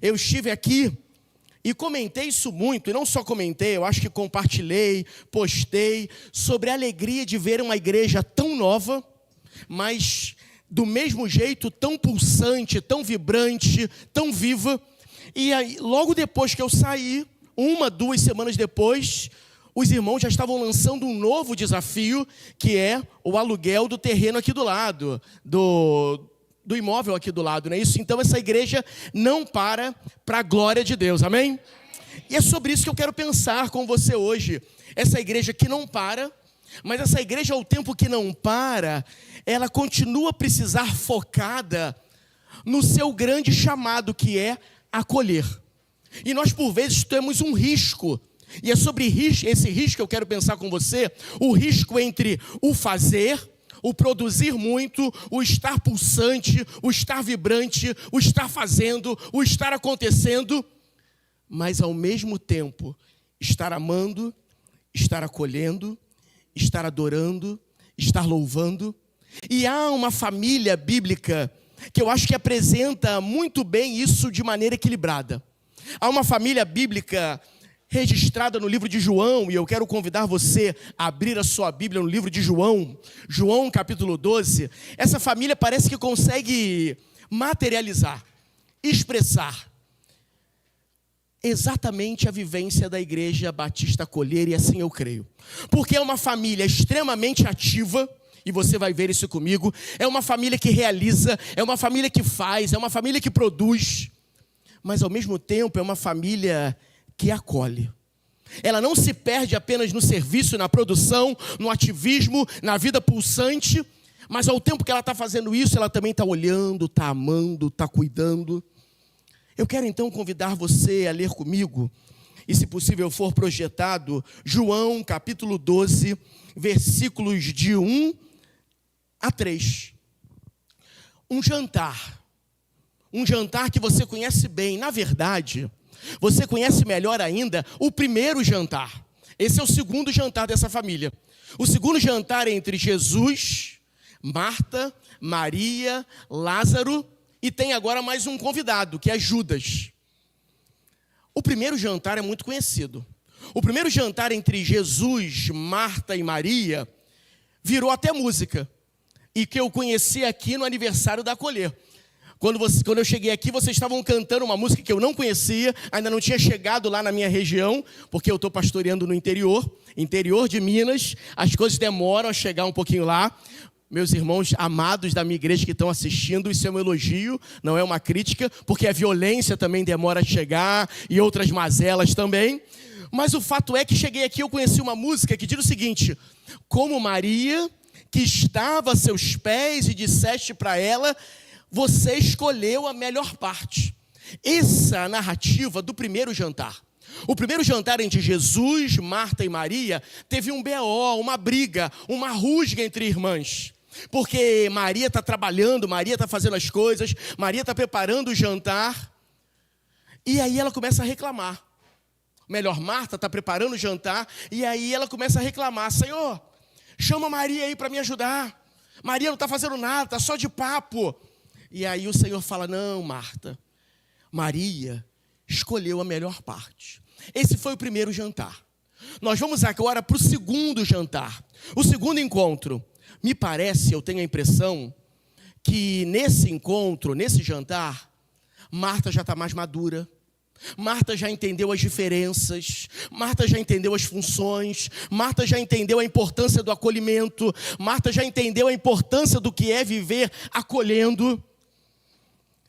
eu estive aqui e comentei isso muito, e não só comentei, eu acho que compartilhei, postei, sobre a alegria de ver uma igreja tão nova, mas do mesmo jeito tão pulsante, tão vibrante, tão viva. E aí, logo depois que eu saí, 2 semanas depois, os irmãos já estavam lançando um novo desafio, que é o aluguel do terreno aqui do lado, do imóvel aqui do lado, não é isso? Então essa igreja não para a glória de Deus, amém? E é sobre isso que eu quero pensar com você hoje. Essa igreja que não para, mas essa igreja ao tempo que não para, ela continua a precisar focada no seu grande chamado, que é acolher. E nós por vezes temos um risco, e é sobre esse risco que eu quero pensar com você, o risco entre o fazer, o produzir muito, o estar pulsante, o estar vibrante, o estar fazendo, o estar acontecendo, mas ao mesmo tempo estar amando, estar acolhendo, estar adorando, estar louvando. E há uma família bíblica que eu acho que apresenta muito bem isso de maneira equilibrada. Há uma família bíblica registrada no livro de João, e eu quero convidar você a abrir a sua Bíblia no livro de João, João capítulo 12. Essa família parece que consegue materializar, expressar exatamente a vivência da Igreja Batista Acolher, e assim eu creio. Porque é uma família extremamente ativa, e você vai ver isso comigo, é uma família que realiza, é uma família que faz, é uma família que produz, mas ao mesmo tempo é uma família que acolhe. Ela não se perde apenas no serviço, na produção, no ativismo, na vida pulsante, mas ao tempo que ela está fazendo isso, ela também está olhando, está amando, está cuidando. Eu quero então convidar você a ler comigo, e se possível for projetado, João capítulo 12, versículos de 1 a 3. Um jantar que você conhece bem. Na verdade, você conhece melhor ainda o primeiro jantar. Esse é o segundo jantar dessa família. O segundo jantar é entre Jesus, Marta, Maria, Lázaro, e tem agora mais um convidado, que é Judas. O primeiro jantar é muito conhecido. O primeiro jantar entre Jesus, Marta e Maria virou até música, e que eu conheci aqui no aniversário da Acolher. Quando eu cheguei aqui, vocês estavam cantando uma música que eu não conhecia, ainda não tinha chegado lá na minha região, porque eu estou pastoreando no interior de Minas, as coisas demoram a chegar um pouquinho lá. Meus irmãos amados da minha igreja que estão assistindo, isso é um elogio, não é uma crítica, porque a violência também demora a chegar, e outras mazelas também. Mas o fato é que cheguei aqui, eu conheci uma música que diz o seguinte: como Maria, que estava a seus pés, e disseste para ela, você escolheu a melhor parte. Essa é a narrativa do primeiro jantar. O primeiro jantar entre Jesus, Marta e Maria teve um BO, uma briga, uma rusga entre irmãs. Porque Maria está trabalhando, Maria está fazendo as coisas, Maria está preparando o jantar. E aí ela começa a reclamar. Melhor, Marta está preparando o jantar, e aí ela começa a reclamar: Senhor, chama Maria aí para me ajudar. Maria não está fazendo nada, está só de papo. E aí o Senhor fala: não, Marta, Maria escolheu a melhor parte. Esse foi o primeiro jantar. Nós vamos agora para o segundo jantar. O segundo encontro. Me parece, eu tenho a impressão, que nesse encontro, nesse jantar, Marta já está mais madura. Marta já entendeu as diferenças, Marta já entendeu as funções, Marta já entendeu a importância do acolhimento, Marta já entendeu a importância do que é viver acolhendo.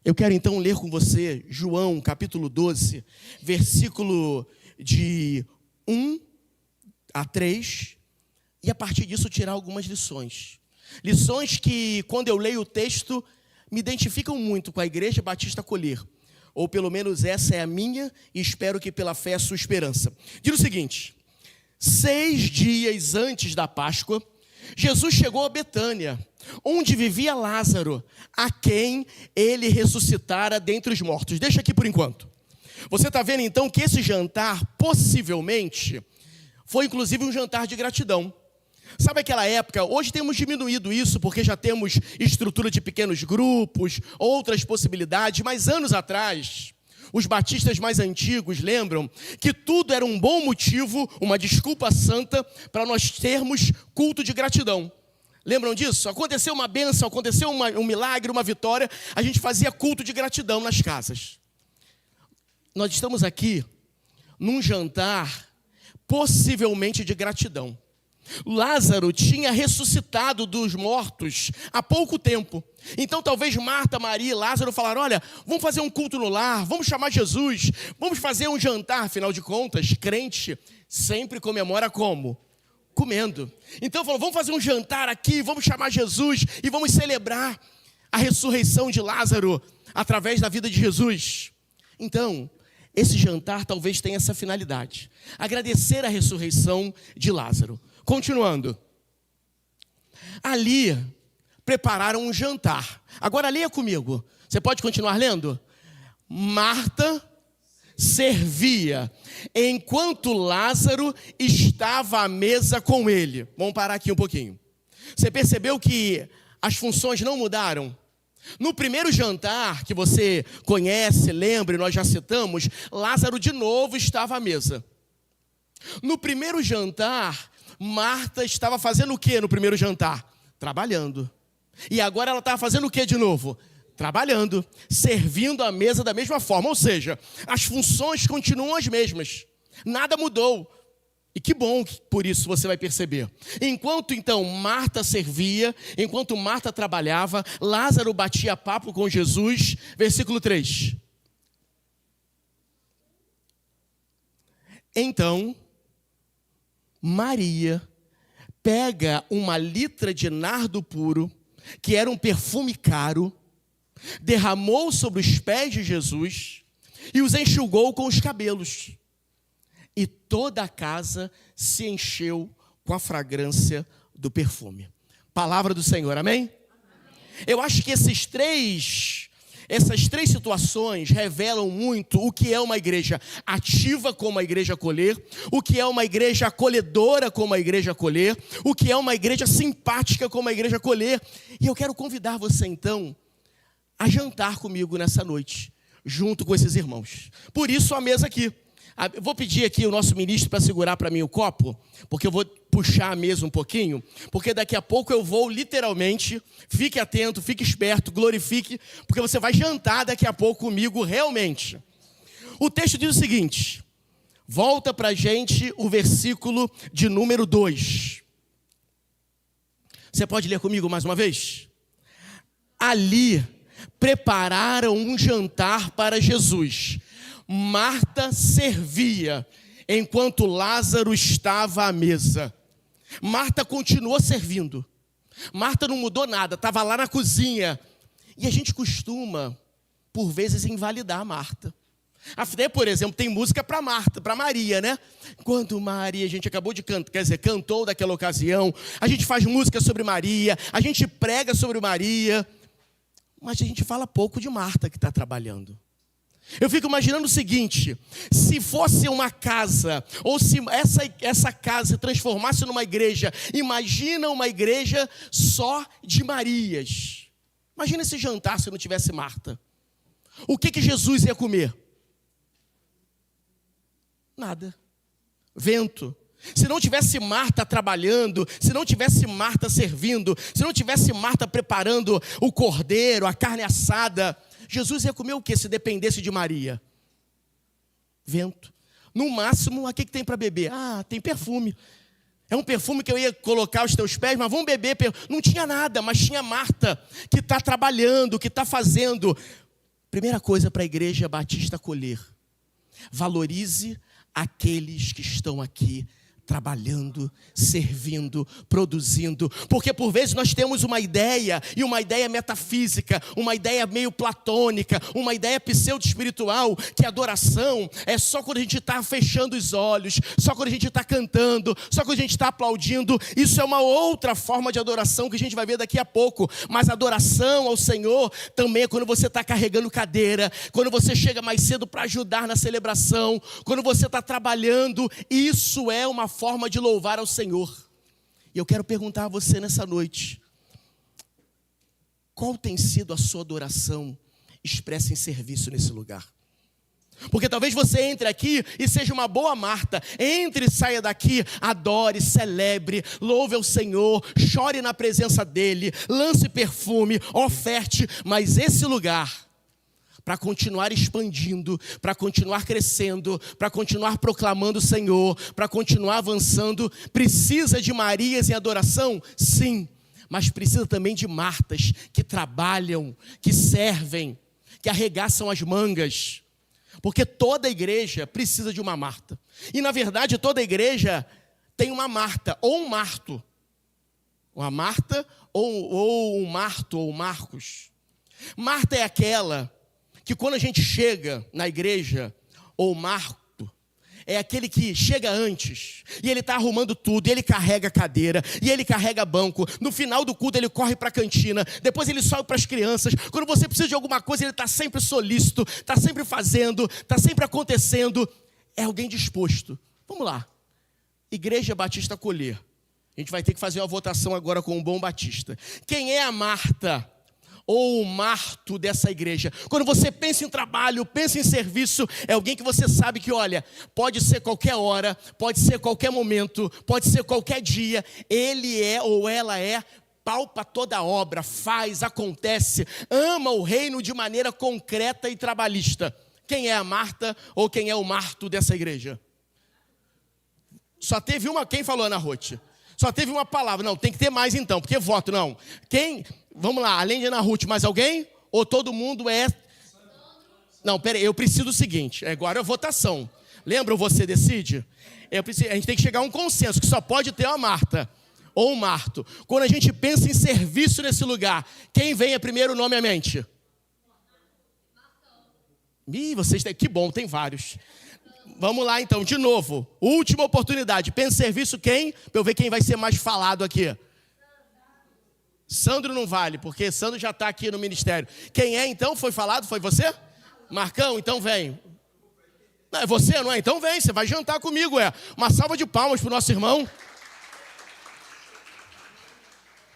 Eu quero então ler com você João capítulo 12, versículo de 1 a 3, e a partir disso tirar algumas lições. Lições que, quando eu leio o texto, me identificam muito com a Igreja Batista Acolher. Ou pelo menos essa é a minha, e espero que pela fé a sua esperança. Diz o seguinte: 6 dias antes da Páscoa, Jesus chegou a Betânia, onde vivia Lázaro, a quem ele ressuscitara dentre os mortos. Deixa aqui por enquanto. Você está vendo então que esse jantar, possivelmente, foi inclusive um jantar de gratidão. Sabe aquela época, hoje temos diminuído isso, porque já temos estrutura de pequenos grupos, outras possibilidades, mas anos atrás, os batistas mais antigos lembram que tudo era um bom motivo, uma desculpa santa, para nós termos culto de gratidão. Lembram disso? Aconteceu uma bênção, aconteceu um milagre, uma vitória, a gente fazia culto de gratidão nas casas. Nós estamos aqui num jantar, possivelmente de gratidão. Lázaro tinha ressuscitado dos mortos há pouco tempo. Então talvez Marta, Maria e Lázaro falaram: olha, vamos fazer um culto no lar, vamos chamar Jesus, vamos fazer um jantar. Afinal de contas, crente sempre comemora como? Comendo. Então falou: vamos fazer um jantar aqui, vamos chamar Jesus e vamos celebrar a ressurreição de Lázaro através da vida de Jesus. Então, esse jantar talvez tenha essa finalidade: agradecer a ressurreição de Lázaro. Continuando, ali prepararam um jantar. Agora leia comigo, você pode continuar lendo? Marta servia, enquanto Lázaro estava à mesa com ele. Vamos parar aqui um pouquinho. Você percebeu que as funções não mudaram? No primeiro jantar, que você conhece, lembra, e nós já citamos, Lázaro de novo estava à mesa. No primeiro jantar, Marta estava fazendo o que no primeiro jantar? Trabalhando. E agora ela estava fazendo o que de novo? Trabalhando, servindo a mesa da mesma forma. Ou seja, as funções continuam as mesmas. Nada mudou. E que bom que por isso você vai perceber. Enquanto então Marta servia, enquanto Marta trabalhava, Lázaro batia papo com Jesus. Versículo 3. Então Maria pega uma litra de nardo puro, que era um perfume caro, derramou sobre os pés de Jesus e os enxugou com os cabelos. E toda a casa se encheu com a fragrância do perfume. Palavra do Senhor, amém? Eu acho que essas três situações revelam muito o que é uma igreja ativa como a igreja acolher, o que é uma igreja acolhedora como a igreja acolher, o que é uma igreja simpática como a igreja acolher. E eu quero convidar você então a jantar comigo nessa noite, junto com esses irmãos. Por isso a mesa aqui. Eu vou pedir aqui o nosso ministro para segurar para mim o copo, porque eu vou puxar a mesa um pouquinho, porque daqui a pouco eu vou literalmente, fique atento, fique esperto, glorifique, porque você vai jantar daqui a pouco comigo realmente. O texto diz o seguinte, volta para a gente o versículo de número 2. Você pode ler comigo mais uma vez? Ali prepararam um jantar para Jesus. Marta servia, enquanto Lázaro estava à mesa. Marta continuou servindo. Marta não mudou nada, estava lá na cozinha. E a gente costuma, por vezes, invalidar a Marta. Até, por exemplo, tem música para Marta, para Maria, né? Quando Maria, a gente acabou de cantar, cantou daquela ocasião. A gente faz música sobre Maria, a gente prega sobre Maria. Mas a gente fala pouco de Marta que está trabalhando. Eu fico imaginando o seguinte: se fosse uma casa, ou se essa casa se transformasse numa igreja, imagina uma igreja só de Marias. Imagina esse jantar se não tivesse Marta. O que Jesus ia comer? Nada. Vento. Se não tivesse Marta trabalhando, se não tivesse Marta servindo, se não tivesse Marta preparando o cordeiro, a carne assada, Jesus ia comer o que se dependesse de Maria? Vento. No máximo, o que tem para beber? Ah, tem perfume. É um perfume que eu ia colocar aos teus pés, mas vamos beber. Não tinha nada, mas tinha Marta, que está trabalhando, que está fazendo. Primeira coisa para a igreja batista acolher: valorize aqueles que estão aqui trabalhando, servindo, produzindo, porque por vezes nós temos uma ideia, e uma ideia metafísica, uma ideia meio platônica, uma ideia pseudo-espiritual, que a adoração é só quando a gente está fechando os olhos, só quando a gente está cantando, só quando a gente está aplaudindo. Isso é uma outra forma de adoração que a gente vai ver daqui a pouco. Mas adoração ao Senhor também é quando você está carregando cadeira, quando você chega mais cedo para ajudar na celebração, quando você está trabalhando. Isso é uma forma de louvar ao Senhor. E eu quero perguntar a você nessa noite: qual tem sido a sua adoração expressa em serviço nesse lugar? Porque talvez você entre aqui e seja uma boa Marta. Entre e saia daqui, adore, celebre, louve ao Senhor, chore na presença dEle, lance perfume, oferte. Mas esse lugar, para continuar expandindo, para continuar crescendo, para continuar proclamando o Senhor, para continuar avançando, precisa de Marias em adoração? Sim, mas precisa também de Martas que trabalham, que servem, que arregaçam as mangas. Porque toda igreja precisa de uma Marta. E na verdade toda igreja tem uma Marta ou um Marto. Uma Marta ou um Marto ou Marcos. Marta é aquela que quando a gente chega na igreja, ou Marto, é aquele que chega antes, e ele está arrumando tudo, e ele carrega a cadeira, e ele carrega banco, no final do culto ele corre para a cantina, depois ele sobe para as crianças, quando você precisa de alguma coisa ele está sempre solícito, está sempre fazendo, está sempre acontecendo, é alguém disposto. Vamos lá, Igreja Batista Colher, a gente vai ter que fazer uma votação agora com um bom batista. Quem é a Marta ou o Marto dessa igreja? Quando você pensa em trabalho, pensa em serviço, é alguém que você sabe que, olha, pode ser qualquer hora, pode ser qualquer momento, pode ser qualquer dia, ele é ou ela é, palpa toda a obra, faz, acontece, ama o reino de maneira concreta e trabalhista. Quem é a Marta ou quem é o Marto dessa igreja? Só teve uma, quem falou, Ana Ruth? Só teve uma palavra, não, tem que ter mais então, porque voto, não. Quem, vamos lá, além de Ana Ruth, mais alguém? Ou todo mundo é... Não, peraí, eu preciso do seguinte, agora é votação. Lembra o Você Decide? A gente tem que chegar a um consenso, que só pode ter uma Marta ou um Marto. Quando a gente pensa em serviço nesse lugar, quem vem a primeiro nome à mente? Ih, vocês têm, que bom, tem vários. Vamos lá então, de novo, última oportunidade, pensa em serviço quem? Para eu ver quem vai ser mais falado aqui. Sandro não vale, porque Sandro já está aqui no ministério. Quem é então? Foi falado? Foi você? Marcão, então vem. Não, é você, não é? Então vem, você vai jantar comigo, é. Uma salva de palmas para o nosso irmão.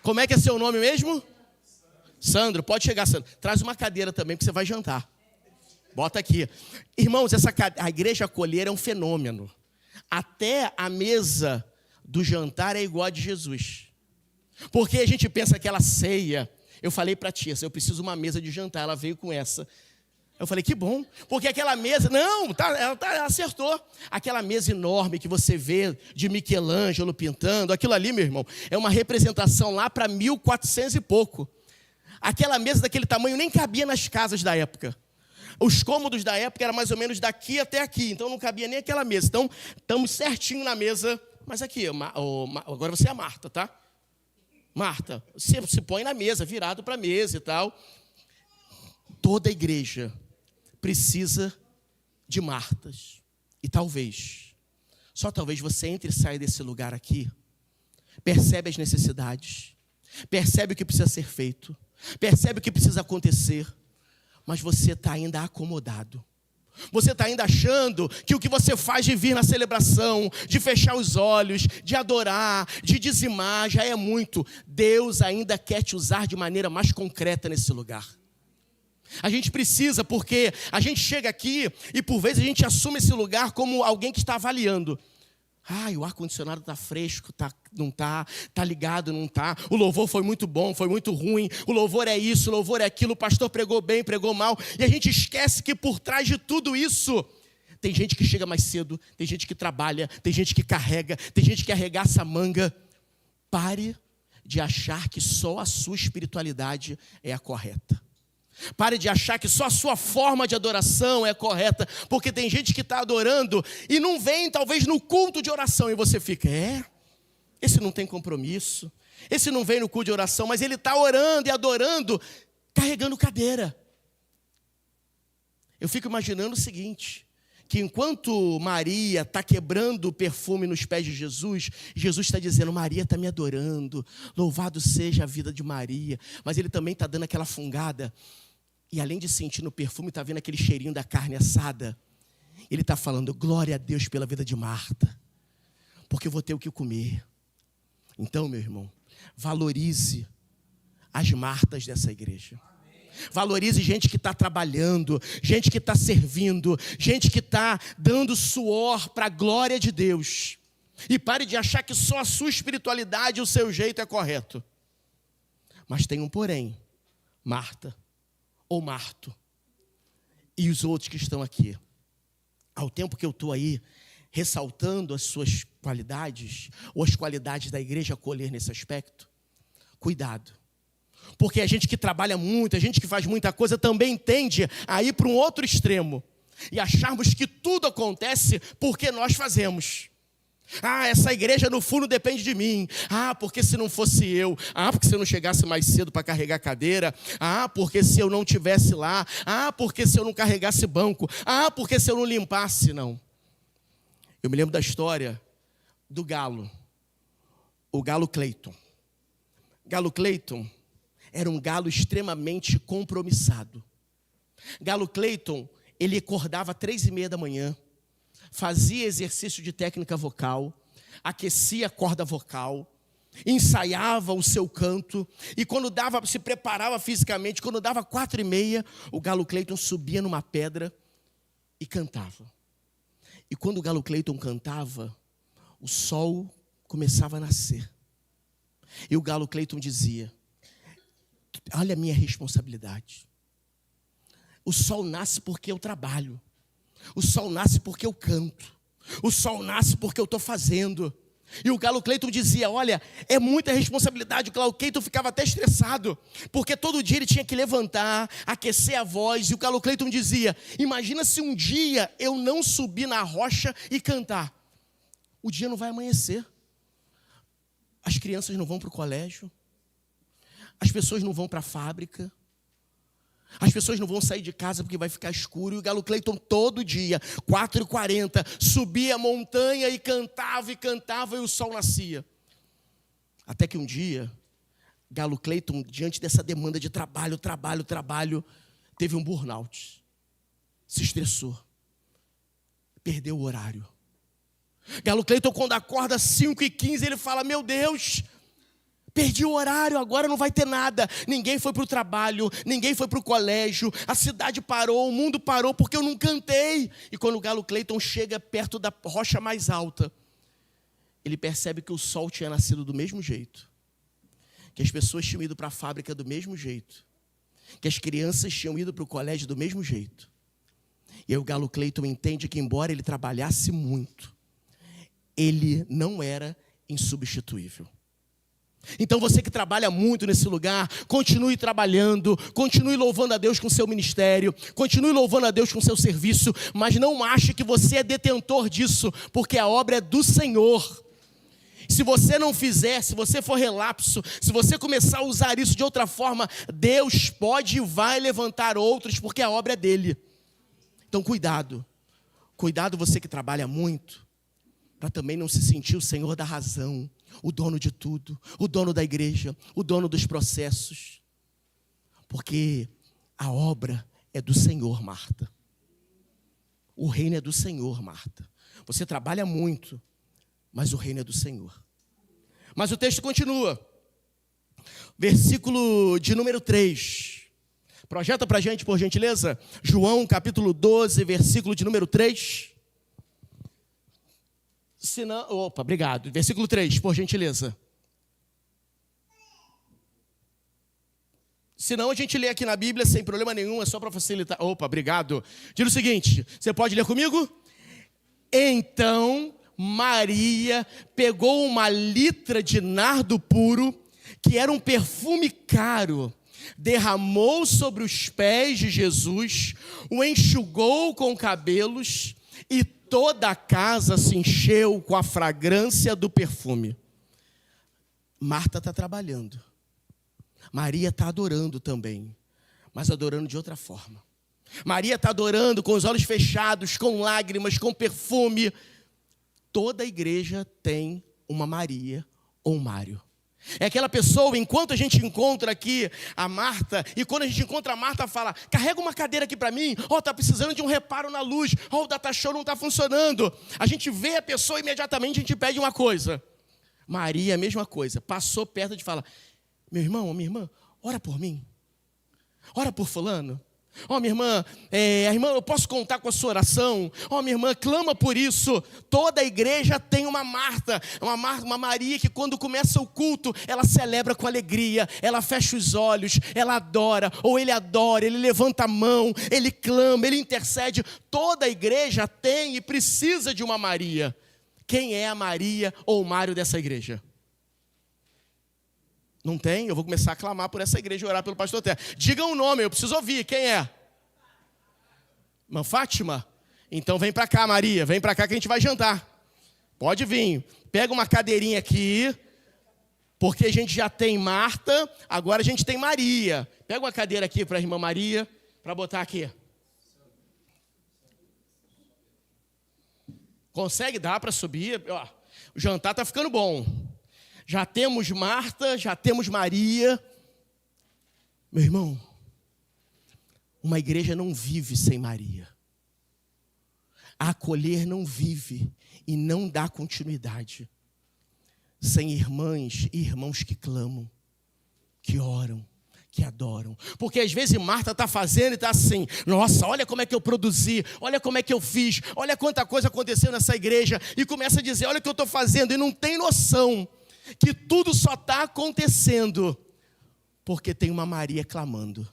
Como é que é seu nome mesmo? Sandro, pode chegar, Sandro. Traz uma cadeira também, porque você vai jantar. Bota aqui. Irmãos, a igreja Colher é um fenômeno. Até a mesa do jantar é igual a de Jesus. Porque a gente pensa aquela ceia. Eu falei para a tia, eu preciso de uma mesa de jantar. Ela veio com essa. Eu falei, que bom. Porque aquela mesa, não, ela acertou. Aquela mesa enorme que você vê de Michelangelo pintando, aquilo ali, meu irmão, é uma representação lá para 1400 e pouco. Aquela mesa daquele tamanho nem cabia nas casas da época. Os cômodos da época eram mais ou menos daqui até aqui, então não cabia nem aquela mesa. Então, estamos certinho na mesa. Mas aqui, agora você é a Marta, tá? Marta, você se põe na mesa, virado para a mesa e tal. Toda igreja precisa de Martas. E talvez, só talvez você entre e saia desse lugar aqui, percebe as necessidades, percebe o que precisa ser feito, percebe o que precisa acontecer, mas você está ainda acomodado. Você está ainda achando que o que você faz de vir na celebração, de fechar os olhos, de adorar, de dizimar, já é muito. Deus ainda quer te usar de maneira mais concreta nesse lugar. A gente precisa, porque a gente chega aqui e por vezes a gente assume esse lugar como alguém que está avaliando. O ar-condicionado está fresco, não está ligado, não está. O louvor foi muito bom, foi muito ruim. O louvor é isso, o louvor é aquilo. O pastor pregou bem, pregou mal. E a gente esquece que por trás de tudo isso, tem gente que chega mais cedo, tem gente que trabalha, tem gente que carrega, tem gente que arregaça a manga. Pare de achar que só a sua espiritualidade é a correta. Pare de achar que só a sua forma de adoração é correta, porque tem gente que está adorando e não vem talvez no culto de oração, e você fica, esse não tem compromisso, esse não vem no culto de oração, mas ele está orando e adorando, carregando cadeira. Eu fico imaginando o seguinte, que enquanto Maria está quebrando o perfume nos pés de Jesus, Jesus está dizendo, Maria está me adorando, louvado seja a vida de Maria, mas ele também está dando aquela fungada. E além de sentir no perfume, está vendo aquele cheirinho da carne assada. Ele está falando, glória a Deus pela vida de Marta, porque eu vou ter o que comer. Então, meu irmão, valorize as Martas dessa igreja. Valorize gente que está trabalhando, gente que está servindo, gente que está dando suor para a glória de Deus. E pare de achar que só a sua espiritualidade e o seu jeito é correto. Mas tem um porém, Marta ou Marto e os outros que estão aqui. Ao tempo que eu estou aí ressaltando as suas qualidades, ou as qualidades da igreja acolher nesse aspecto, cuidado. Porque a gente que trabalha muito, a gente que faz muita coisa, também tende a ir para um outro extremo. E acharmos que tudo acontece porque nós fazemos. Essa igreja no fundo depende de mim. Porque se não fosse eu. Porque se eu não chegasse mais cedo para carregar a cadeira. Porque se eu não estivesse lá. Porque se eu não carregasse banco. Porque se eu não limpasse. Não. Eu me lembro da história do galo. O galo Cleiton. Galo Cleiton era um galo extremamente compromissado. Galo Cleiton, ele acordava às 3:30 da manhã, fazia exercício de técnica vocal, aquecia a corda vocal, ensaiava o seu canto, e quando dava, se preparava fisicamente, quando dava 4:30, o Galo Cleiton subia numa pedra e cantava. E quando o Galo Cleiton cantava, o sol começava a nascer. E o Galo Cleiton dizia: olha a minha responsabilidade. O sol nasce porque eu trabalho. O sol nasce porque eu canto. O sol nasce porque eu estou fazendo. E o Galo Cleiton dizia: olha, é muita responsabilidade. O Galo Cleiton ficava até estressado, porque todo dia ele tinha que levantar, aquecer a voz. E o Galo Cleiton dizia: imagina se um dia eu não subir na rocha e cantar. O dia não vai amanhecer. As crianças não vão para o colégio. As pessoas não vão para a fábrica. As pessoas não vão sair de casa porque vai ficar escuro. E o Galo Cleiton todo dia, 4:40, subia a montanha e cantava e o sol nascia. Até que um dia, Galo Cleiton, diante dessa demanda de trabalho, teve um burnout. Se estressou. Perdeu o horário. Galo Cleiton, quando acorda às 5:15, ele fala: meu Deus, perdi o horário, agora não vai ter nada. Ninguém foi para o trabalho, ninguém foi para o colégio, a cidade parou, o mundo parou porque eu não cantei. E quando o Galo Cleiton chega perto da rocha mais alta, ele percebe que o sol tinha nascido do mesmo jeito, que as pessoas tinham ido para a fábrica do mesmo jeito, que as crianças tinham ido para o colégio do mesmo jeito. E aí o Galo Cleiton entende que, embora ele trabalhasse muito, ele não era insubstituível. Então você que trabalha muito nesse lugar, continue trabalhando, continue louvando a Deus com o seu ministério, continue louvando a Deus com o seu serviço, mas não ache que você é detentor disso, porque a obra é do Senhor. Se você não fizer, se você for relapso, se você começar a usar isso de outra forma, Deus pode e vai levantar outros, porque a obra é dele. Então cuidado você que trabalha muito, para também não se sentir o Senhor da razão, o dono de tudo, o dono da igreja, o dono dos processos. Porque a obra é do Senhor, Marta. O reino é do Senhor, Marta. Você trabalha muito, mas o reino é do Senhor. Mas o texto continua. Versículo de número 3. Projeta para a gente, por gentileza. João, capítulo 12, versículo de número 3. Obrigado. Versículo 3, por gentileza. Se não, a gente lê aqui na Bíblia sem problema nenhum, é só para facilitar. Obrigado. Diz o seguinte, você pode ler comigo? Então Maria pegou uma litra de nardo puro, que era um perfume caro, derramou sobre os pés de Jesus, o enxugou com cabelos e toda a casa se encheu com a fragrância do perfume. Marta está trabalhando. Maria está adorando também, mas adorando de outra forma. Maria está adorando com os olhos fechados, com lágrimas, com perfume. Toda a igreja tem uma Maria ou um Mário. É aquela pessoa, enquanto a gente encontra aqui a Marta, e quando a gente encontra a Marta, fala: carrega uma cadeira aqui para mim, está precisando de um reparo na luz, o data show não está funcionando. A gente vê a pessoa, imediatamente a gente pede uma coisa. Maria, a mesma coisa, passou perto de falar: meu irmão ou minha irmã, ora por mim. Ora por fulano. Minha irmã, eu posso contar com a sua oração? Minha irmã, clama por isso. Toda a igreja tem uma Marta, uma Maria que quando começa o culto, ela celebra com alegria, ela fecha os olhos, ela adora, ou ele adora, ele levanta a mão, ele clama, ele intercede. Toda a igreja tem e precisa de uma Maria. Quem é a Maria ou o Mário dessa igreja? Não tem? Eu vou começar a clamar por essa igreja e orar pelo pastor Terra. Diga um nome, eu preciso ouvir. Quem é? Irmã Fátima? Então vem para cá, Maria. Vem para cá que a gente vai jantar. Pode vir. Pega uma cadeirinha aqui. Porque a gente já tem Marta, agora a gente tem Maria. Pega uma cadeira aqui para a irmã Maria, para botar aqui. Consegue? Dá para subir. O jantar está ficando bom. Já temos Marta, já temos Maria. Meu irmão, uma igreja não vive sem Maria. A acolher não vive e não dá continuidade sem irmãs e irmãos que clamam, que oram, que adoram. Porque às vezes Marta está fazendo e está assim, nossa, olha como é que eu produzi, olha como é que eu fiz, olha quanta coisa aconteceu nessa igreja, e começa a dizer, olha o que eu estou fazendo, e não tem noção que tudo só está acontecendo porque tem uma Maria clamando.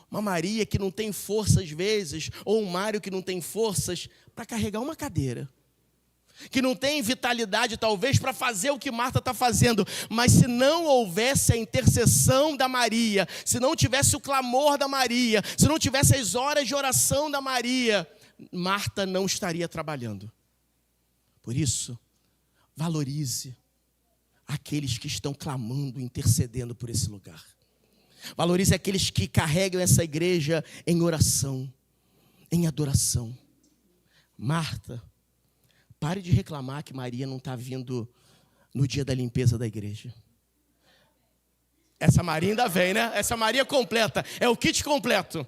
Uma Maria que não tem força às vezes, ou um Mário que não tem forças para carregar uma cadeira. Que não tem vitalidade talvez para fazer o que Marta está fazendo. Mas se não houvesse a intercessão da Maria, se não tivesse o clamor da Maria, se não tivesse as horas de oração da Maria, Marta não estaria trabalhando. Por isso, valorize aqueles que estão clamando, intercedendo por esse lugar. Valorize aqueles que carregam essa igreja em oração, em adoração. Marta, pare de reclamar que Maria não está vindo no dia da limpeza da igreja. Essa Maria ainda vem, né? Essa Maria completa, é o kit completo.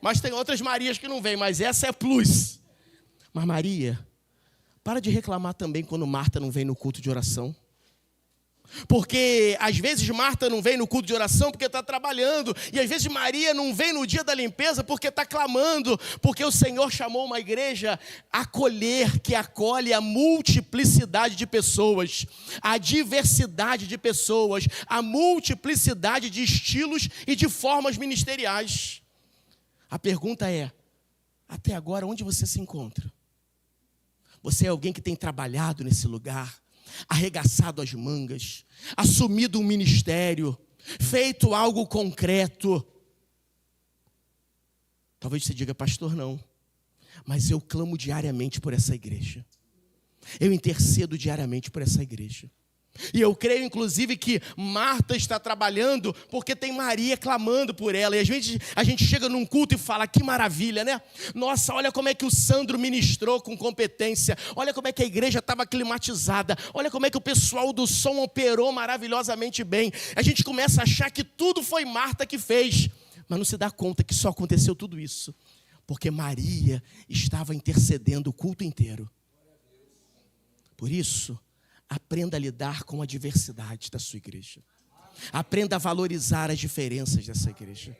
Mas tem outras Marias que não vêm, mas essa é plus. Mas Maria, para de reclamar também quando Marta não vem no culto de oração. Porque às vezes Marta não vem no culto de oração porque está trabalhando. E às vezes Maria não vem no dia da limpeza porque está clamando. Porque o Senhor chamou uma igreja a acolher, que acolhe a multiplicidade de pessoas, a diversidade de pessoas, a multiplicidade de estilos e de formas ministeriais. A pergunta é, até agora onde você se encontra? Você é alguém que tem trabalhado nesse lugar, arregaçado as mangas, assumido um ministério, feito algo concreto. Talvez você diga, pastor, não, mas eu clamo diariamente por essa igreja, eu intercedo diariamente por essa igreja. E eu creio, inclusive, que Marta está trabalhando porque tem Maria clamando por ela. E às vezes a gente chega num culto e fala, que maravilha, né? Nossa, olha como é que o Sandro ministrou com competência. Olha como é que a igreja estava climatizada. Olha como é que o pessoal do som operou maravilhosamente bem. A gente começa a achar que tudo foi Marta que fez. Mas não se dá conta que só aconteceu tudo isso porque Maria estava intercedendo o culto inteiro. Por isso, aprenda a lidar com a diversidade da sua igreja. Aprenda a valorizar as diferenças dessa igreja.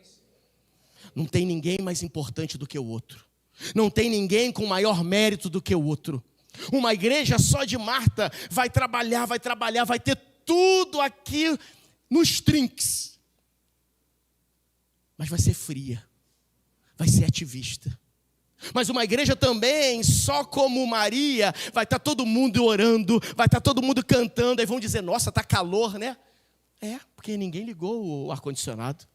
Não tem ninguém mais importante do que o outro. Não tem ninguém com maior mérito do que o outro. Uma igreja só de Marta vai trabalhar, vai ter tudo aqui nos trinques. Mas vai ser fria, vai ser ativista. Mas uma igreja também, só como Maria, vai estar todo mundo orando, vai estar todo mundo cantando, aí vão dizer, nossa, está calor, né? É, porque ninguém ligou o ar-condicionado.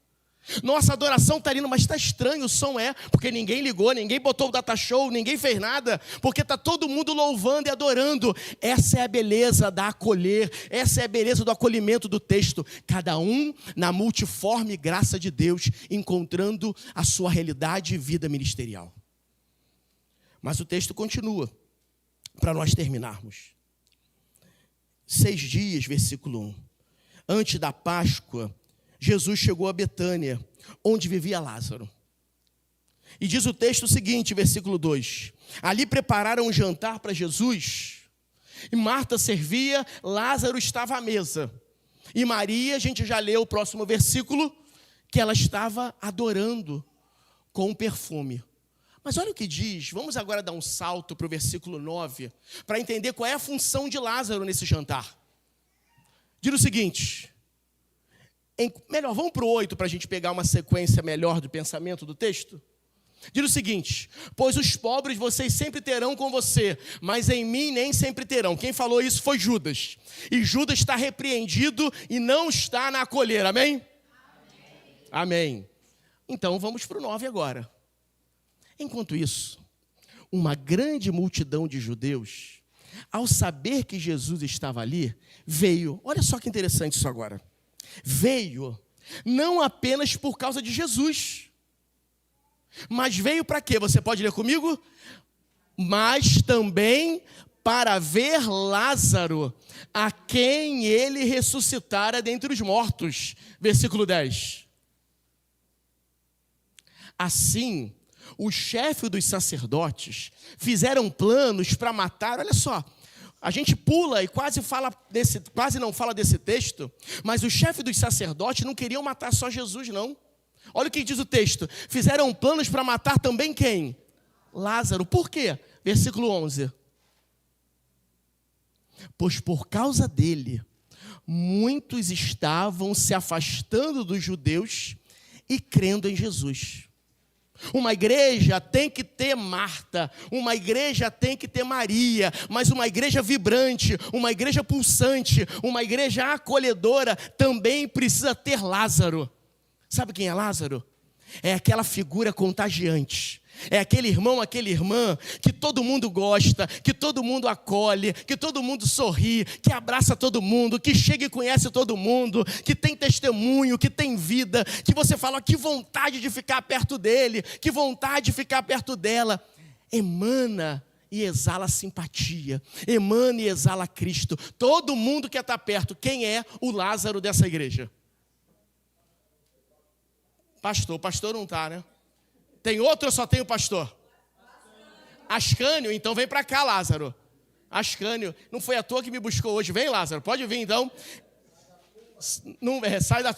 Nossa, a adoração está lindo, mas está estranho o som, porque ninguém ligou, ninguém botou o data show, ninguém fez nada, porque está todo mundo louvando e adorando. Essa é a beleza da acolher, essa é a beleza do acolhimento do texto. Cada um na multiforme graça de Deus, encontrando a sua realidade e vida ministerial. Mas o texto continua, para nós terminarmos. 6 dias, versículo 1. Antes da Páscoa, Jesus chegou a Betânia, onde vivia Lázaro. E diz o texto o seguinte, versículo 2. Ali prepararam um jantar para Jesus. E Marta servia, Lázaro estava à mesa. E Maria, a gente já leu o próximo versículo, que ela estava adorando com perfume. Mas olha o que diz, vamos agora dar um salto para o versículo 9, para entender qual é a função de Lázaro nesse jantar. Diz o seguinte, melhor, vamos para o 8 para a gente pegar uma sequência melhor do pensamento do texto. Diz o seguinte, pois os pobres vocês sempre terão com você, mas em mim nem sempre terão. Quem falou isso foi Judas. E Judas está repreendido e não está na acolher, amém? Amém. Então vamos para o 9 agora. Enquanto isso, uma grande multidão de judeus, ao saber que Jesus estava ali, veio, olha só que interessante isso agora, veio não apenas por causa de Jesus, mas veio para quê? Você pode ler comigo? Mas também para ver Lázaro, a quem ele ressuscitara dentre os mortos. Versículo 10. Assim, o chefe dos sacerdotes fizeram planos para matar, olha só, a gente pula e quase não fala desse texto, mas o chefe dos sacerdotes não queriam matar só Jesus, não. Olha o que diz o texto, fizeram planos para matar também quem? Lázaro, por quê? Versículo 11. Pois por causa dele, muitos estavam se afastando dos judeus e crendo em Jesus. Uma igreja tem que ter Marta, uma igreja tem que ter Maria, mas uma igreja vibrante, uma igreja pulsante, uma igreja acolhedora também precisa ter Lázaro. Sabe quem é Lázaro? É aquela figura contagiante. É aquele irmão, aquela irmã que todo mundo gosta, que todo mundo acolhe, que todo mundo sorri, que abraça todo mundo, que chega e conhece todo mundo, que tem testemunho, que tem vida, que você fala, que vontade de ficar perto dele, que vontade de ficar perto dela. Emana e exala simpatia, emana e exala Cristo. Todo mundo quer estar perto. Quem é o Lázaro dessa igreja? Pastor não está, né? Tem outro ou só tem o pastor? Ascânio, então vem para cá, Lázaro. Ascânio, não foi à toa que me buscou hoje. Vem, Lázaro, pode vir então. Não, sai da.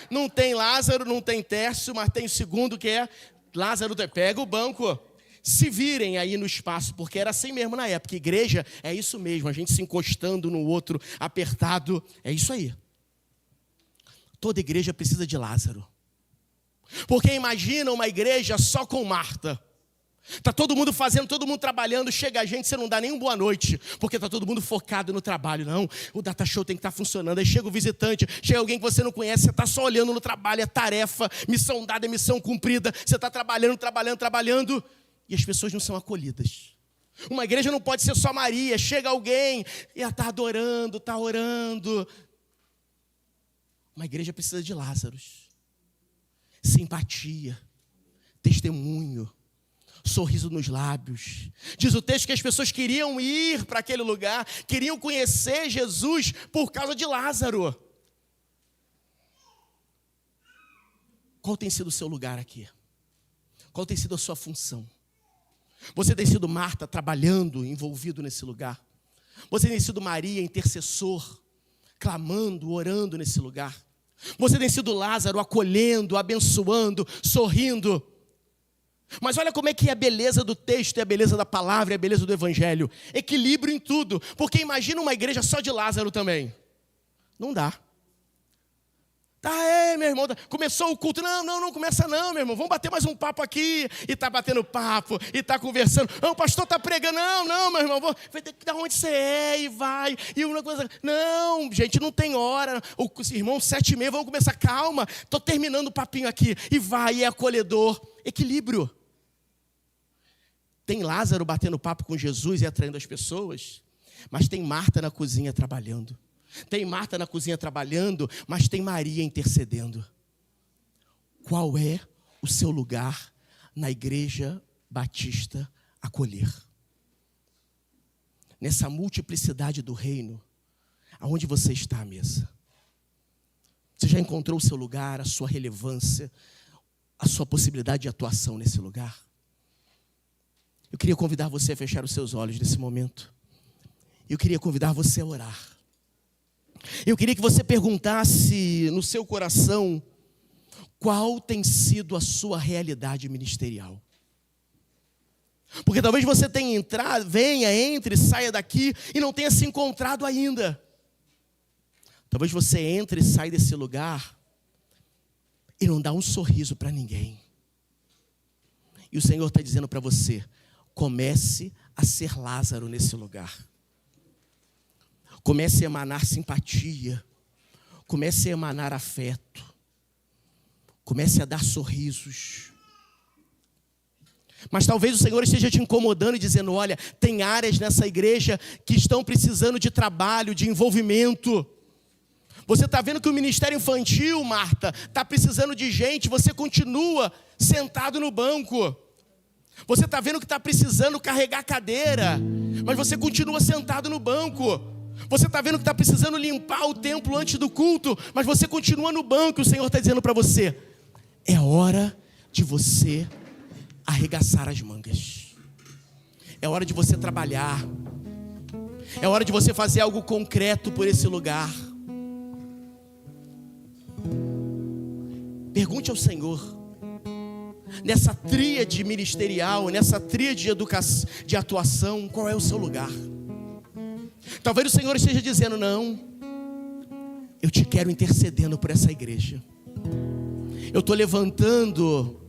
Não tem Lázaro, não tem Tércio, mas tem o segundo que é Lázaro. Pega o banco. Se virem aí no espaço, porque era assim mesmo na época. Igreja é isso mesmo, a gente se encostando no outro, apertado. É isso aí. Toda igreja precisa de Lázaro. Porque imagina uma igreja só com Marta. Está todo mundo fazendo, todo mundo trabalhando, chega a gente, você não dá nem uma boa noite, porque está todo mundo focado no trabalho. Não, o data show tem que estar funcionando. Aí chega o visitante, chega alguém que você não conhece, você está só olhando no trabalho, é tarefa, missão dada, é missão cumprida. Você está trabalhando, e as pessoas não são acolhidas. Uma igreja não pode ser só Maria, chega alguém, e ela está adorando, está orando. Uma igreja precisa de Lázaros. Simpatia, testemunho, sorriso nos lábios. Diz o texto que as pessoas queriam ir para aquele lugar, queriam conhecer Jesus por causa de Lázaro. Qual tem sido o seu lugar aqui? Qual tem sido a sua função? Você tem sido Marta trabalhando, envolvido nesse lugar? Você tem sido Maria, intercessor, clamando, orando nesse lugar? Você tem sido Lázaro, acolhendo, abençoando, sorrindo? Mas olha como é que é a beleza do texto, é a beleza da palavra, é a beleza do evangelho. Equilíbrio em tudo, porque imagina uma igreja só de Lázaro também. Não dá. Tá, meu irmão, começou o culto, não começa não, meu irmão, vamos bater mais um papo aqui, e tá batendo papo, e tá conversando, o pastor tá pregando, não, meu irmão, da onde você é, e vai, e uma coisa, não, gente, não tem hora, os irmãos 7h30, vamos começar, calma, tô terminando o papinho aqui, e vai, é acolhedor, equilíbrio. Tem Lázaro batendo papo com Jesus e atraindo as pessoas, mas tem Marta na cozinha trabalhando. Tem Marta na cozinha trabalhando, mas tem Maria intercedendo. Qual é o seu lugar na igreja batista acolher? Nessa multiplicidade do reino, aonde você está à mesa? Você já encontrou o seu lugar, a sua relevância, a sua possibilidade de atuação nesse lugar? Eu queria convidar você a fechar os seus olhos nesse momento. Eu queria convidar você a orar. Eu queria que você perguntasse no seu coração, qual tem sido a sua realidade ministerial? Porque talvez você tenha entrado, venha, entre, saia daqui e não tenha se encontrado ainda. Talvez você entre e saia desse lugar e não dá um sorriso para ninguém. E o Senhor está dizendo para você: comece a ser Lázaro nesse lugar. Comece a emanar simpatia. Comece a emanar afeto. Comece a dar sorrisos. Mas talvez o Senhor esteja te incomodando e dizendo: olha, tem áreas nessa igreja que estão precisando de trabalho, de envolvimento. Você está vendo que o ministério infantil, Marta, está precisando de gente, você continua sentado no banco. Você está vendo que está precisando carregar cadeira, mas você continua sentado no banco. Você está vendo que está precisando limpar o templo antes do culto, mas você continua no banco. O Senhor está dizendo para você: é hora de você arregaçar as mangas. É hora de você trabalhar. É hora de você fazer algo concreto por esse lugar. Pergunte ao Senhor, nessa tríade ministerial, nessa tríade de atuação, qual é o seu lugar? Talvez o Senhor esteja dizendo: não, eu te quero intercedendo por essa igreja. Eu estou levantando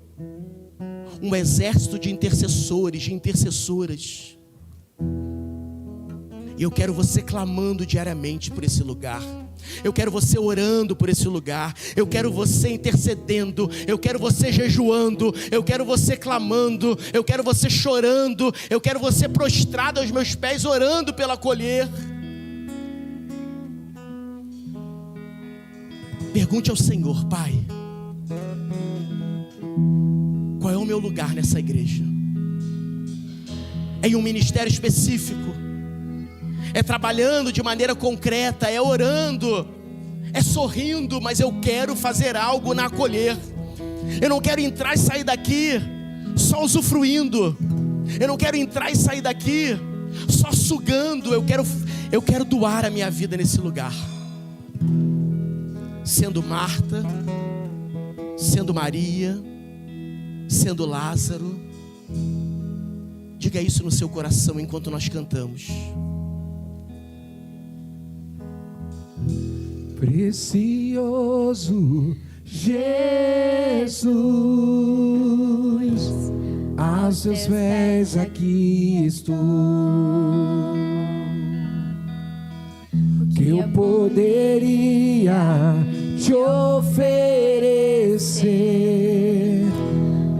um exército de intercessores, de intercessoras. E eu quero você clamando diariamente por esse lugar. Eu quero você orando por esse lugar. Eu quero você intercedendo. Eu quero você jejuando. Eu quero você clamando. Eu quero você chorando. Eu quero você prostrado aos meus pés, orando pela colher. Pergunte ao Senhor: Pai, qual é o meu lugar nessa igreja? É em um ministério específico? É trabalhando de maneira concreta? É orando? É sorrindo? Mas eu quero fazer algo na acolher. Eu não quero entrar e sair daqui só usufruindo. Eu não quero entrar e sair daqui só sugando. Eu quero doar a minha vida nesse lugar. Sendo Marta, sendo Maria, sendo Lázaro. Diga isso no seu coração enquanto nós cantamos. Precioso Jesus, aos teus pés aqui estou. Que eu poderia te oferecer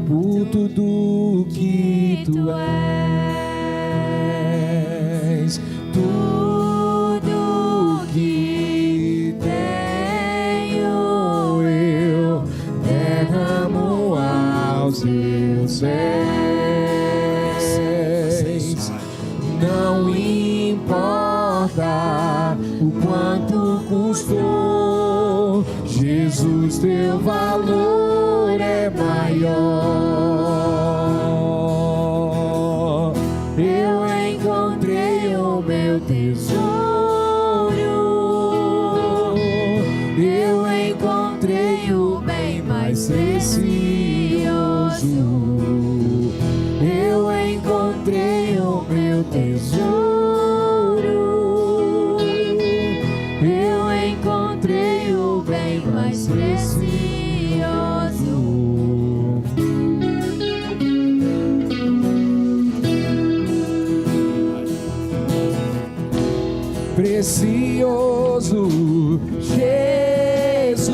por tudo que tu és, tudo que tenho eu derramo aos teus pés. Não importa o quanto custou, Jesus, teu valor é maior. Eu encontrei o meu tesouro, eu encontrei o bem mais precioso, eu encontrei o meu tesouro. Precioso Jesus,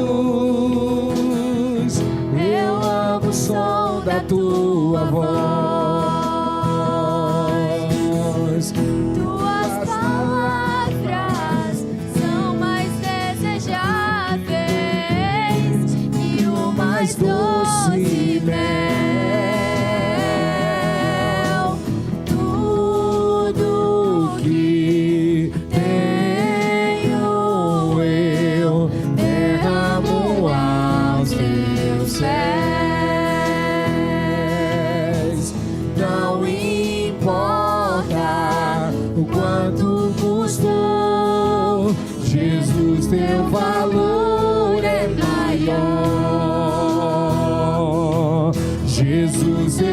eu amo o som da tua voz. Tuas palavras são mais desejáveis que o mais doce mel. Tudo que tenho eu derramo aos teus pés.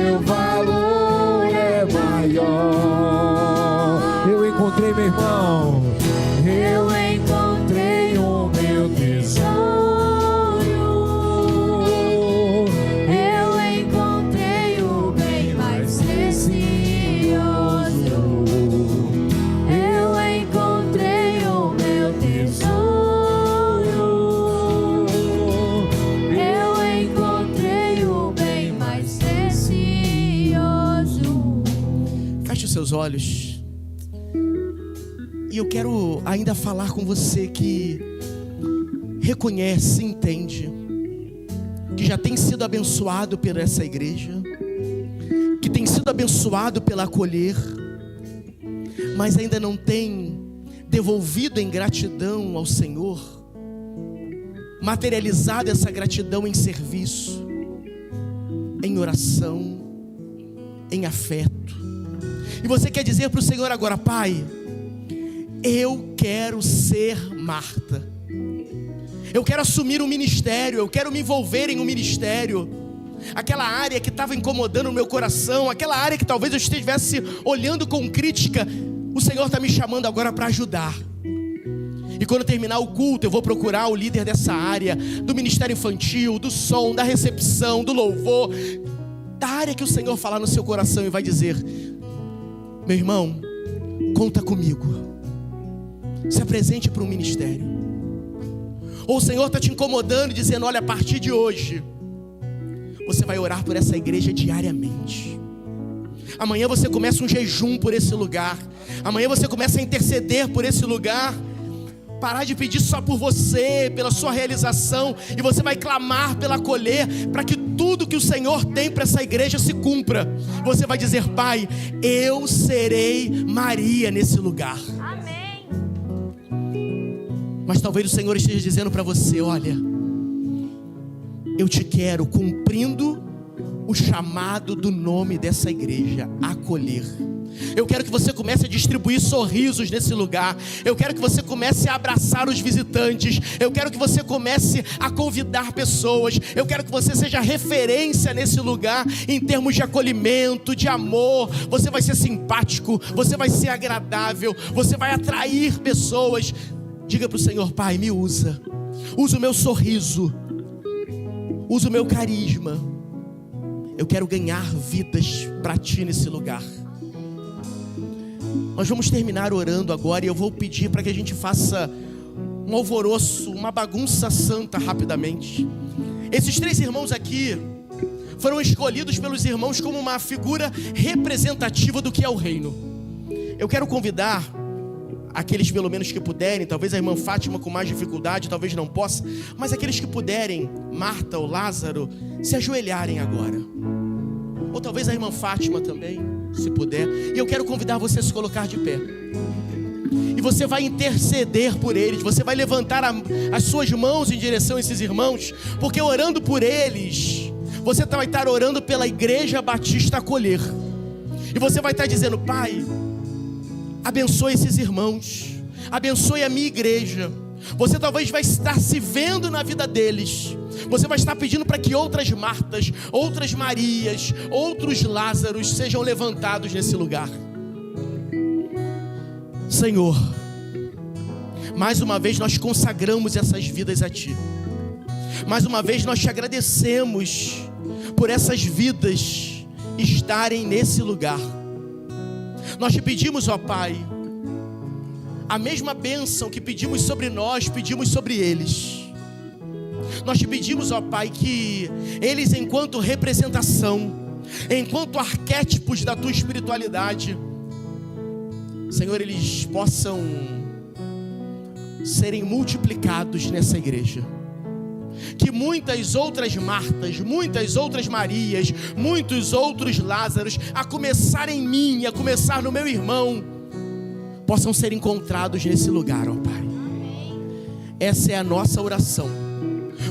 meu valor é maior. Eu encontrei, meu irmão. Eu encontrei o meu tesouro. Eu encontrei o bem mais precioso. Eu encontrei o meu tesouro. Eu encontrei o bem mais precioso. Feche os seus olhos. E eu quero ainda falar com você que reconhece, entende, que já tem sido abençoado por essa igreja, que tem sido abençoado pela acolher, mas ainda não tem devolvido em gratidão ao Senhor, materializado essa gratidão em serviço, em oração, em afeto. E você quer dizer para o Senhor agora: Pai, eu quero ser Marta. Eu quero assumir um ministério, eu quero me envolver em um ministério. Aquela área que estava incomodando o meu coração, aquela área que talvez eu estivesse olhando com crítica, o Senhor está me chamando agora para ajudar. E quando terminar o culto, eu vou procurar o líder dessa área, do ministério infantil, do som, da recepção, do louvor, da área que o Senhor falar no seu coração, e vai dizer: meu irmão, conta comigo. Se apresente para um ministério. Ou o Senhor está te incomodando e dizendo: olha, a partir de hoje você vai orar por essa igreja diariamente. Amanhã você começa um jejum por esse lugar. Amanhã você começa a interceder por esse lugar. Parar de pedir só por você, pela sua realização, e você vai clamar pela acolher, para que tudo que o Senhor tem para essa igreja se cumpra. Você vai dizer: Pai, eu serei Maria nesse lugar. Mas talvez o Senhor esteja dizendo para você: olha, eu te quero cumprindo o chamado do nome dessa igreja, acolher. Eu quero que você comece a distribuir sorrisos nesse lugar. Eu quero que você comece a abraçar os visitantes. Eu quero que você comece a convidar pessoas. Eu quero que você seja referência nesse lugar em termos de acolhimento, de amor. Você vai ser simpático, você vai ser agradável, você vai atrair pessoas. Diga para o Senhor: Pai, me usa. Usa o meu sorriso, usa o meu carisma. Eu quero ganhar vidas para Ti nesse lugar. Nós vamos terminar orando agora, e eu vou pedir para que a gente faça um alvoroço, uma bagunça santa rapidamente. Esses 3 irmãos aqui foram escolhidos pelos irmãos como uma figura representativa do que é o reino. Eu quero convidar aqueles pelo menos que puderem, talvez a irmã Fátima com mais dificuldade, talvez não possa, mas aqueles que puderem, Marta ou Lázaro, se ajoelharem agora. Ou talvez a irmã Fátima também, se puder. E eu quero convidar você a se colocar de pé. E você vai interceder por eles. Você vai levantar as suas mãos em direção a esses irmãos, porque orando por eles, você vai estar orando pela Igreja Batista Acolher. E você vai estar dizendo: Pai, abençoe esses irmãos, abençoe a minha igreja. Você talvez vai estar se vendo na vida deles. Você vai estar pedindo para que outras Martas, outras Marias, outros Lázaros sejam levantados nesse lugar. Senhor, mais uma vez nós consagramos essas vidas a Ti. Mais uma vez nós Te agradecemos por essas vidas estarem nesse lugar. Nós Te pedimos, ó Pai, a mesma bênção que pedimos sobre nós, pedimos sobre eles. Nós Te pedimos, ó Pai, que eles, enquanto representação, enquanto arquétipos da Tua espiritualidade, Senhor, eles possam serem multiplicados nessa igreja. Que muitas outras Martas, muitas outras Marias, muitos outros Lázaros, a começar em mim, a começar no meu irmão, possam ser encontrados nesse lugar, ó Pai. Essa é a nossa oração,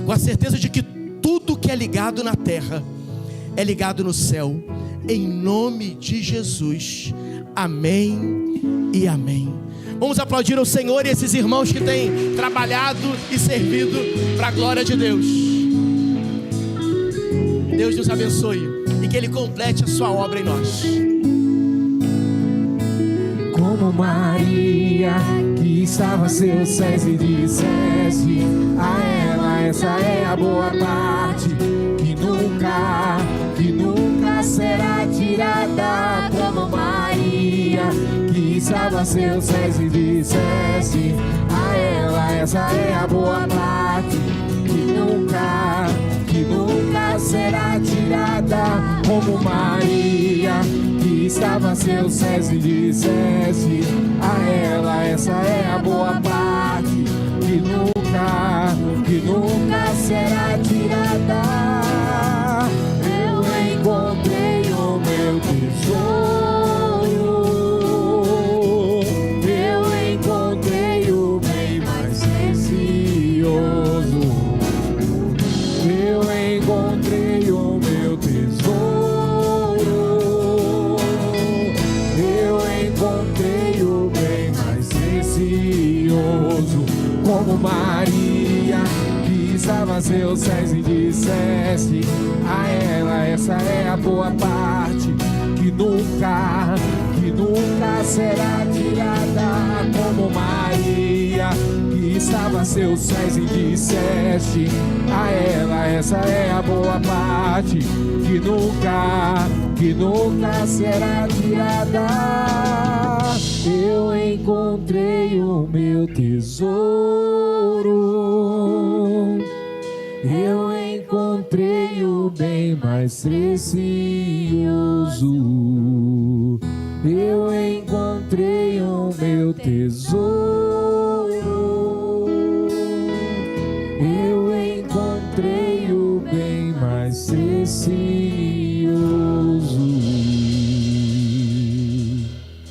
com a certeza de que tudo que é ligado na terra é ligado no céu, em nome de Jesus. Amém e amém. Vamos aplaudir ao Senhor e esses irmãos que têm trabalhado e servido para a glória de Deus. Deus nos abençoe. e que Ele complete a sua obra em nós. Como Maria, que estava a seus pés e disseste a ela: essa é a boa parte, que nunca será tirada. Como Maria, que estava a seus pés e disseste a ela: essa é a boa parte, que nunca será tirada. Como Maria, que estava a seus pés e disseste a ela: essa é a boa parte, que nunca será tirada. Eu encontrei o meu tesouro, eu encontrei o bem mais precioso, eu encontrei o meu tesouro, eu encontrei o bem mais precioso. Como Maria, que estava a seus pés e disseste a ela: essa é a boa parte, que nunca será tirada. Como Maria, que estava a seus pés e disseste a ela: essa é a boa parte, que nunca será tirada. Eu encontrei o meu tesouro, eu encontrei o bem mais precioso, eu encontrei o meu tesouro.